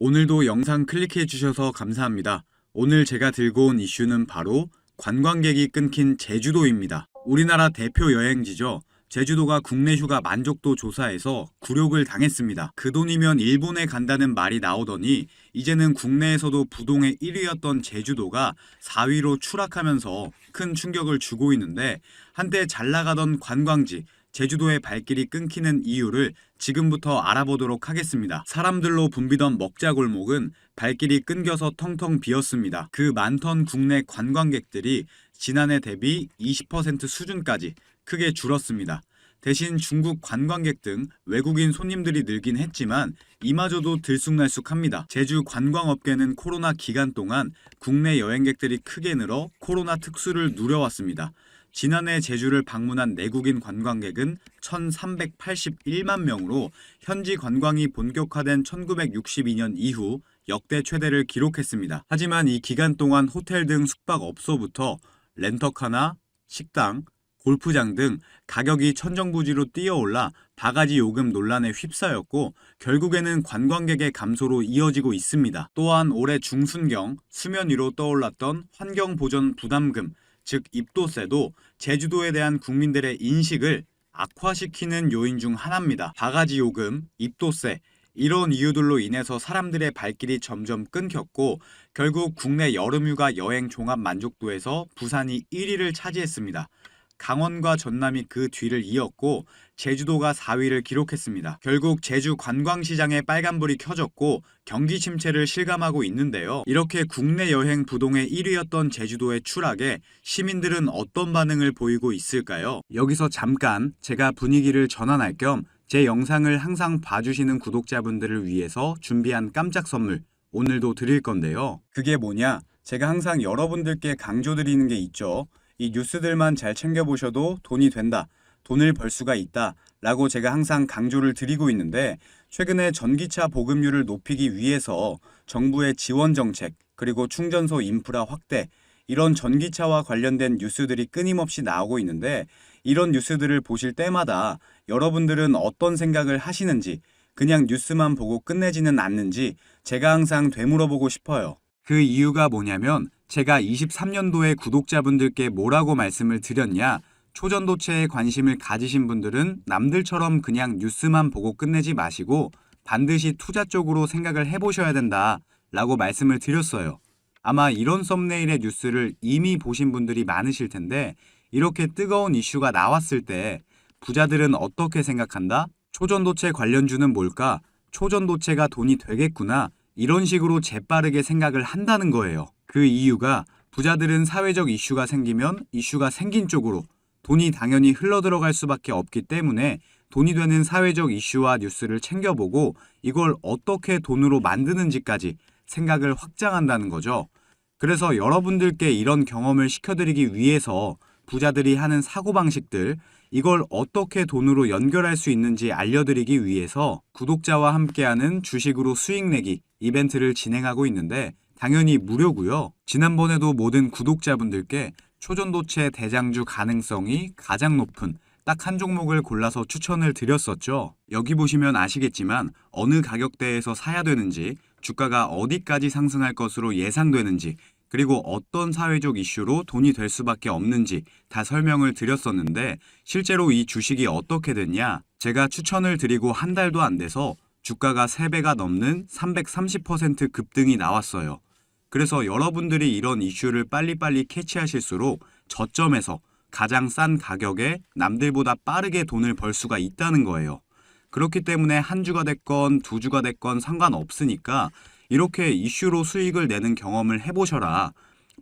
오늘도 영상 클릭해 주셔서 감사합니다. 오늘 제가 들고 온 이슈는 바로 관광객이 끊긴 제주도입니다. 우리나라 대표 여행지죠. 제주도가 국내 휴가 만족도 조사에서 굴욕을 당했습니다. 그 돈이면 일본에 간다는 말이 나오더니 이제는 국내에서도 부동의 1위였던 제주도가 4위로 추락하면서 큰 충격을 주고 있는데, 한때 잘 나가던 관광지 제주도의 발길이 끊기는 이유를 지금부터 알아보도록 하겠습니다. 사람들로 붐비던 먹자골목은 발길이 끊겨서 텅텅 비었습니다. 그 많던 국내 관광객들이 지난해 대비 20% 수준까지 크게 줄었습니다. 대신 중국 관광객 등 외국인 손님들이 늘긴 했지만 이마저도 들쑥날쑥합니다. 제주 관광업계는 코로나 기간 동안 국내 여행객들이 크게 늘어 코로나 특수를 누려왔습니다. 지난해 제주를 방문한 내국인 관광객은 1,381만 명으로 현지 관광이 본격화된 1962년 이후 역대 최대를 기록했습니다. 하지만 이 기간 동안 호텔 등 숙박업소부터 렌터카나 식당, 골프장 등 가격이 천정부지로 뛰어올라 바가지 요금 논란에 휩싸였고, 결국에는 관광객의 감소로 이어지고 있습니다. 또한 올해 중순경 수면 위로 떠올랐던 환경보전 부담금, 즉 입도세도 제주도에 대한 국민들의 인식을 악화시키는 요인 중 하나입니다. 바가지 요금, 입도세, 이런 이유들로 인해서 사람들의 발길이 점점 끊겼고, 결국 국내 여름휴가 여행 종합 만족도에서 부산이 1위를 차지했습니다. 강원과 전남이 그 뒤를 이었고 제주도가 4위를 기록했습니다. 결국 제주 관광시장에 빨간불이 켜졌고 경기 침체를 실감하고 있는데요. 이렇게 국내 여행 부동의 1위였던 제주도의 추락에 시민들은 어떤 반응을 보이고 있을까요? 여기서 잠깐 제가 분위기를 전환할 겸 제 영상을 항상 봐주시는 구독자분들을 위해서 준비한 깜짝 선물 오늘도 드릴 건데요. 그게 뭐냐? 제가 항상 여러분들께 강조드리는 게 있죠. 이 뉴스들만 잘 챙겨보셔도 돈이 된다, 돈을 벌 수가 있다 라고 제가 항상 강조를 드리고 있는데, 최근에 전기차 보급률을 높이기 위해서 정부의 지원 정책, 그리고 충전소 인프라 확대, 이런 전기차와 관련된 뉴스들이 끊임없이 나오고 있는데, 이런 뉴스들을 보실 때마다 여러분들은 어떤 생각을 하시는지, 그냥 뉴스만 보고 끝내지는 않는지 제가 항상 되물어보고 싶어요. 그 이유가 뭐냐면, 제가 23년도에 구독자분들께 뭐라고 말씀을 드렸냐, 초전도체에 관심을 가지신 분들은 남들처럼 그냥 뉴스만 보고 끝내지 마시고 반드시 투자 쪽으로 생각을 해보셔야 된다 라고 말씀을 드렸어요. 아마 이런 썸네일의 뉴스를 이미 보신 분들이 많으실 텐데, 이렇게 뜨거운 이슈가 나왔을 때 부자들은 어떻게 생각한다? 초전도체 관련주는 뭘까? 초전도체가 돈이 되겠구나, 이런 식으로 재빠르게 생각을 한다는 거예요. 그 이유가 부자들은 사회적 이슈가 생기면 이슈가 생긴 쪽으로 돈이 당연히 흘러들어갈 수밖에 없기 때문에 돈이 되는 사회적 이슈와 뉴스를 챙겨보고 이걸 어떻게 돈으로 만드는지까지 생각을 확장한다는 거죠. 그래서 여러분들께 이런 경험을 시켜드리기 위해서 부자들이 하는 사고방식들, 이걸 어떻게 돈으로 연결할 수 있는지 알려드리기 위해서 구독자와 함께하는 주식으로 수익 내기 이벤트를 진행하고 있는데, 당연히 무료고요. 지난번에도 모든 구독자분들께 초전도체 대장주 가능성이 가장 높은 딱 한 종목을 골라서 추천을 드렸었죠. 여기 보시면 아시겠지만 어느 가격대에서 사야 되는지, 주가가 어디까지 상승할 것으로 예상되는지, 그리고 어떤 사회적 이슈로 돈이 될 수밖에 없는지 다 설명을 드렸었는데, 실제로 이 주식이 어떻게 됐냐? 제가 추천을 드리고 한 달도 안 돼서 주가가 3배가 넘는 330% 급등이 나왔어요. 그래서 여러분들이 이런 이슈를 빨리빨리 캐치하실수록 저점에서 가장 싼 가격에 남들보다 빠르게 돈을 벌 수가 있다는 거예요. 그렇기 때문에 한 주가 됐건 두 주가 됐건 상관없으니까 이렇게 이슈로 수익을 내는 경험을 해보셔라.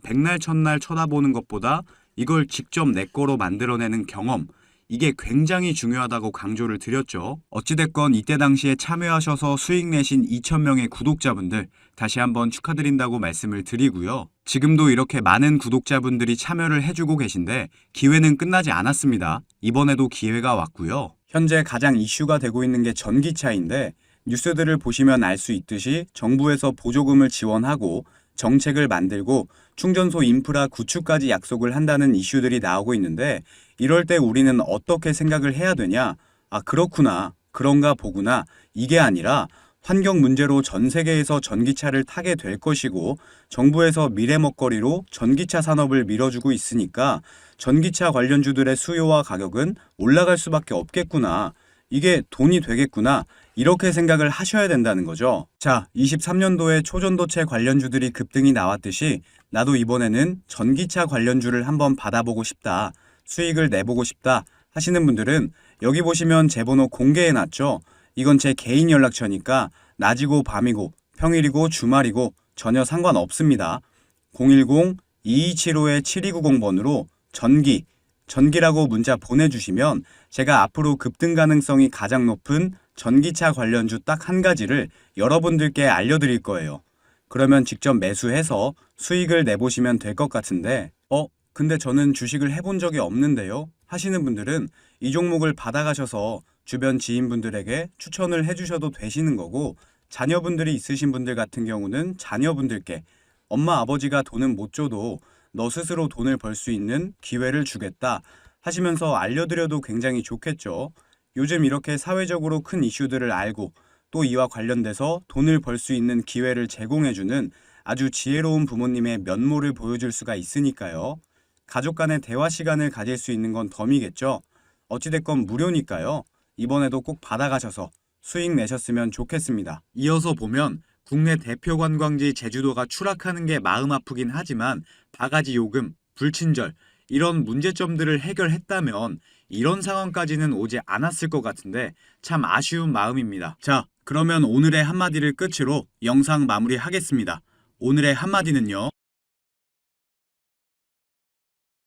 백날 첫날 쳐다보는 것보다 이걸 직접 내 거로 만들어내는 경험, 이게 굉장히 중요하다고 강조를 드렸죠. 어찌됐건 이때 당시에 참여하셔서 수익 내신 2,000명의 구독자분들 다시 한번 축하드린다고 말씀을 드리고요. 지금도 이렇게 많은 구독자분들이 참여를 해주고 계신데 기회는 끝나지 않았습니다. 이번에도 기회가 왔고요. 현재 가장 이슈가 되고 있는 게 전기차인데, 뉴스들을 보시면 알 수 있듯이 정부에서 보조금을 지원하고 정책을 만들고 충전소 인프라 구축까지 약속을 한다는 이슈들이 나오고 있는데, 이럴 때 우리는 어떻게 생각을 해야 되냐? 아, 그렇구나, 그런가 보구나, 이게 아니라 환경 문제로 전 세계에서 전기차를 타게 될 것이고 정부에서 미래 먹거리로 전기차 산업을 밀어주고 있으니까 전기차 관련주들의 수요와 가격은 올라갈 수밖에 없겠구나. 이게 돈이 되겠구나. 이렇게 생각을 하셔야 된다는 거죠. 자, 23년도에 초전도체 관련주들이 급등이 나왔듯이 나도 이번에는 전기차 관련주를 한번 받아보고 싶다. 수익을 내보고 싶다 하시는 분들은 여기 보시면 제 번호 공개해놨죠. 이건 제 개인 연락처니까 낮이고 밤이고 평일이고 주말이고 전혀 상관없습니다. 010-2275-7290번으로 전기라고 문자 보내주시면 제가 앞으로 급등 가능성이 가장 높은 전기차 관련주 딱 한 가지를 여러분들께 알려드릴 거예요. 그러면 직접 매수해서 수익을 내보시면 될 것 같은데 근데 저는 주식을 해본 적이 없는데요 하시는 분들은 이 종목을 받아가셔서 주변 지인분들에게 추천을 해주셔도 되시는 거고, 자녀분들이 있으신 분들 같은 경우는 자녀분들께 엄마 아버지가 돈은 못 줘도 너 스스로 돈을 벌 수 있는 기회를 주겠다 하시면서 알려드려도 굉장히 좋겠죠. 요즘 이렇게 사회적으로 큰 이슈들을 알고 또 이와 관련돼서 돈을 벌 수 있는 기회를 제공해주는 아주 지혜로운 부모님의 면모를 보여줄 수가 있으니까요. 가족 간의 대화 시간을 가질 수 있는 건 덤이겠죠. 어찌됐건 무료니까요. 이번에도 꼭 받아가셔서 수익 내셨으면 좋겠습니다. 이어서 보면 국내 대표 관광지 제주도가 추락하는 게 마음 아프긴 하지만 바가지 요금, 불친절 이런 문제점들을 해결했다면 이런 상황까지는 오지 않았을 것 같은데 참 아쉬운 마음입니다. 자, 그러면 오늘의 한마디를 끝으로 영상 마무리하겠습니다. 오늘의 한마디는요.